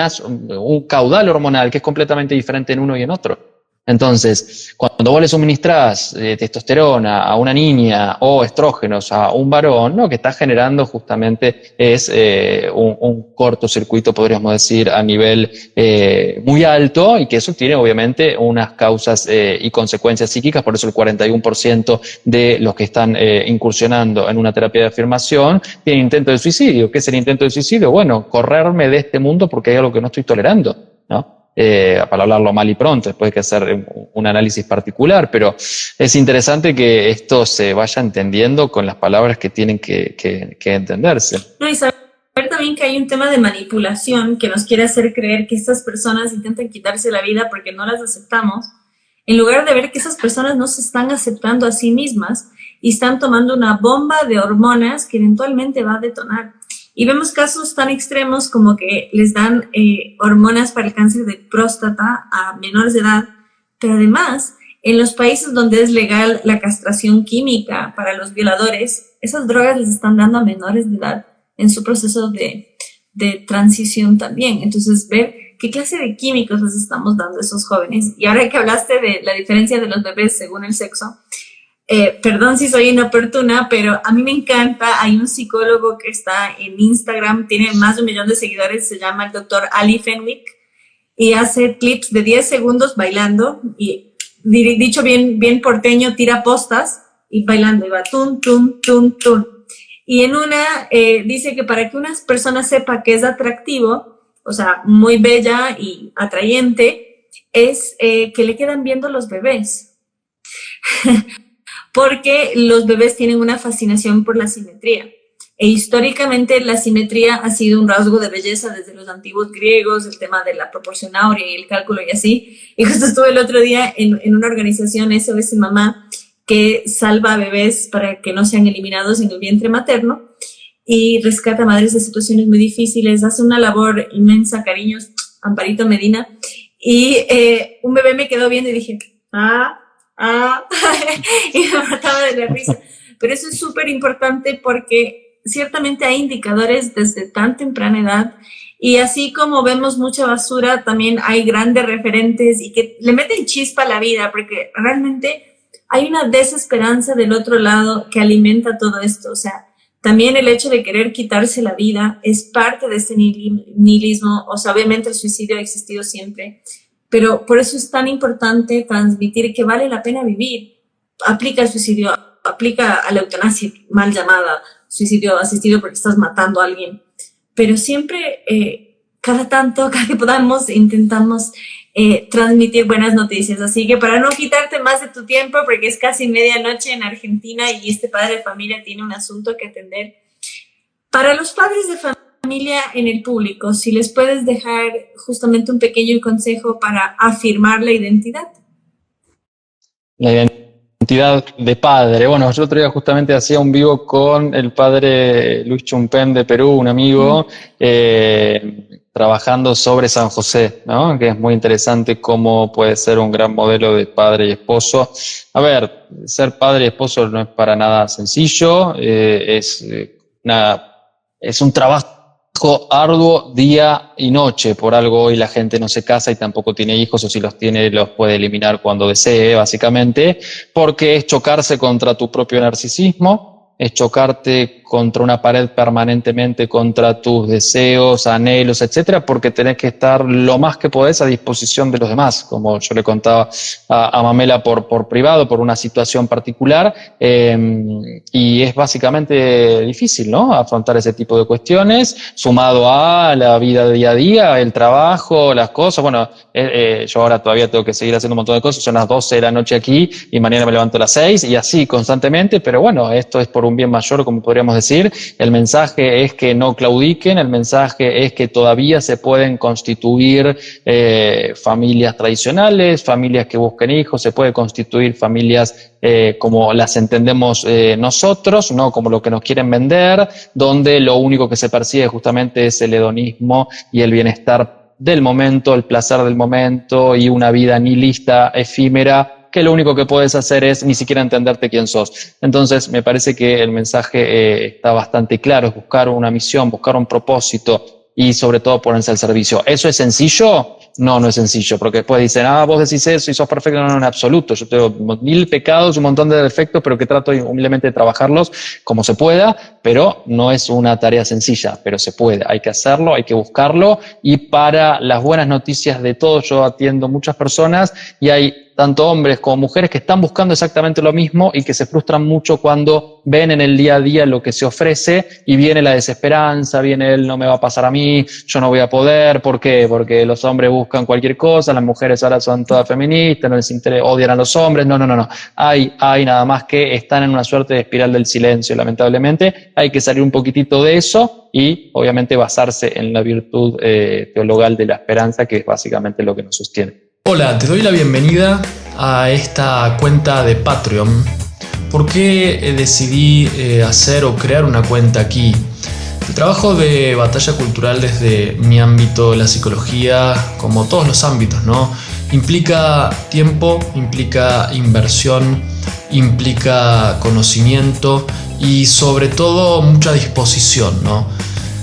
caudal hormonal que es completamente diferente en uno y en otro. Entonces, cuando vos le suministrás testosterona a una niña o estrógenos a un varón, lo que está generando justamente es un cortocircuito, podríamos decir, a nivel muy alto, y que eso tiene obviamente unas causas y consecuencias psíquicas. Por eso el 41% de los que están incursionando en una terapia de afirmación tienen intento de suicidio. ¿Qué es el intento de suicidio? Bueno, correrme de este mundo porque hay algo que no estoy tolerando, ¿no? Para hablarlo mal y pronto, después hay que hacer un análisis particular, pero es interesante que esto se vaya entendiendo con las palabras que tienen que entenderse. No, y saber también que hay un tema de manipulación que nos quiere hacer creer que estas personas intentan quitarse la vida porque no las aceptamos. en lugar de ver que esas personas no se están aceptando a sí mismas y están tomando una bomba de hormonas que eventualmente va a detonar. Y vemos casos tan extremos como que les dan hormonas para el cáncer de próstata a menores de edad, pero además, en los países donde es legal la castración química para los violadores, esas drogas les están dando a menores de edad en su proceso de transición también. Entonces, ver qué clase de químicos les estamos dando a esos jóvenes. Y ahora que hablaste de la diferencia de los bebés según el sexo, perdón si soy inoportuna, pero a mí me encanta. Hay un psicólogo que está en Instagram, tiene más de 1 millón de seguidores, se llama el doctor Ali Fenwick, y hace clips de 10 segundos bailando, y dicho bien porteño, tira postas y bailando, y va tun, tun, tun, tun. Y en una dice que para que una persona sepa que es atractivo, o sea, muy bella y atrayente, es que le quedan viendo los bebés. Porque los bebés tienen una fascinación por la simetría. E históricamente la simetría ha sido un rasgo de belleza desde los antiguos griegos, el tema de la proporción áurea y el cálculo y así. Y justo estuve el otro día en una organización SOS Mamá que salva a bebés para que no sean eliminados en el vientre materno y rescata a madres de situaciones muy difíciles, hace una labor inmensa, cariños, Amparito Medina. Y un bebé me quedó viendo y dije, y me mataba de la risa. Pero eso es súper importante porque ciertamente hay indicadores desde tan temprana edad, y así como vemos mucha basura, también hay grandes referentes y que le meten chispa a la vida, porque realmente hay una desesperanza del otro lado que alimenta todo esto. O sea, también el hecho de querer quitarse la vida es parte de este nihilismo. O sea, obviamente el suicidio ha existido siempre, pero por eso es tan importante transmitir que vale la pena vivir. Aplica el suicidio, aplica a la eutanasia, mal llamada suicidio asistido porque estás matando a alguien. Pero siempre, cada que podamos, intentamos transmitir buenas noticias. Así que para no quitarte más de tu tiempo, porque es casi medianoche en Argentina y este padre de familia tiene un asunto que atender. Para los padres de familia en el público, si les puedes dejar justamente un pequeño consejo para afirmar la identidad. La identidad de padre. Bueno, yo el otro día justamente hacía un vivo con el padre Luis Chumpen de Perú, un amigo, trabajando sobre San José, ¿no? Que es muy interesante cómo puede ser un gran modelo de padre y esposo. A ver, ser padre y esposo no es para nada sencillo, es un trabajo arduo día y noche. Por algo hoy la gente no se casa y tampoco tiene hijos, o si los tiene los puede eliminar cuando desee, básicamente, porque es chocarse contra tu propio narcisismo, es chocarte contra una pared permanentemente, contra tus deseos, anhelos, etcétera, porque tenés que estar lo más que podés a disposición de los demás, como yo le contaba a Mamela por privado, por una situación particular, y es básicamente difícil, ¿no?, afrontar ese tipo de cuestiones, sumado a la vida de día a día, el trabajo, las cosas. Bueno, yo ahora todavía tengo que seguir haciendo un montón de cosas, son las 12 de la noche aquí, y mañana me levanto a las 6, y así constantemente, pero bueno, esto es por un bien mayor, como podríamos decir. El mensaje es que no claudiquen, el mensaje es que todavía se pueden constituir familias tradicionales, familias que busquen hijos, se puede constituir familias como las entendemos nosotros, no como lo que nos quieren vender, donde lo único que se persigue justamente es el hedonismo y el bienestar del momento, el placer del momento y una vida nihilista, efímera, que lo único que puedes hacer es ni siquiera entenderte quién sos. Entonces, me parece que el mensaje está bastante claro, es buscar una misión, buscar un propósito y sobre todo ponerse al servicio. ¿Eso es sencillo? No, no es sencillo, porque después dicen, vos decís eso y sos perfecto. No, en absoluto. Yo tengo 1000 pecados, un montón de defectos, pero que trato humildemente de trabajarlos como se pueda, pero no es una tarea sencilla, pero se puede. Hay que hacerlo, hay que buscarlo, y para las buenas noticias de todos, yo atiendo muchas personas y hay tanto hombres como mujeres que están buscando exactamente lo mismo y que se frustran mucho cuando ven en el día a día lo que se ofrece y viene la desesperanza, viene el no me va a pasar a mí, yo no voy a poder. ¿Por qué? Porque los hombres buscan cualquier cosa, las mujeres ahora son todas feministas, no les interesa, odian a los hombres. No. Hay nada más que están en una suerte de espiral del silencio, lamentablemente. Hay que salir un poquitito de eso y obviamente basarse en la virtud teologal de la esperanza, que es básicamente lo que nos sostiene. Hola, te doy la bienvenida a esta cuenta de Patreon. ¿Por qué decidí hacer o crear una cuenta aquí? El trabajo de Batalla Cultural desde mi ámbito, la psicología, como todos los ámbitos, ¿no? Implica tiempo, implica inversión, implica conocimiento y sobre todo mucha disposición, ¿no?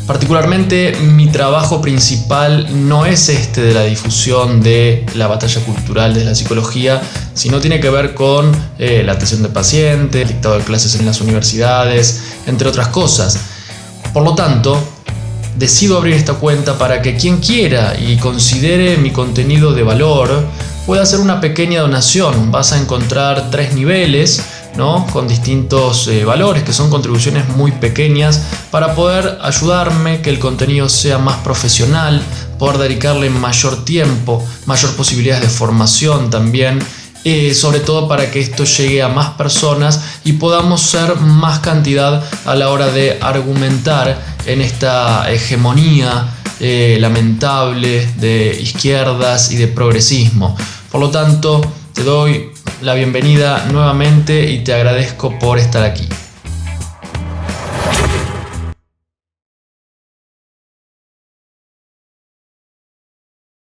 Particularmente mi trabajo principal no es este de la difusión de la batalla cultural de la psicología, sino tiene que ver con la atención de pacientes, el dictado de clases en las universidades, entre otras cosas. Por lo tanto, decido abrir esta cuenta para que quien quiera y considere mi contenido de valor pueda hacer una pequeña donación. Vas a encontrar 3 niveles, ¿no? Con distintos valores, que son contribuciones muy pequeñas para poder ayudarme, que el contenido sea más profesional, poder dedicarle mayor tiempo, mayor posibilidades de formación también, sobre todo para que esto llegue a más personas y podamos ser más cantidad a la hora de argumentar en esta hegemonía lamentable de izquierdas y de progresismo. Por lo tanto, te doy la bienvenida nuevamente y te agradezco por estar aquí.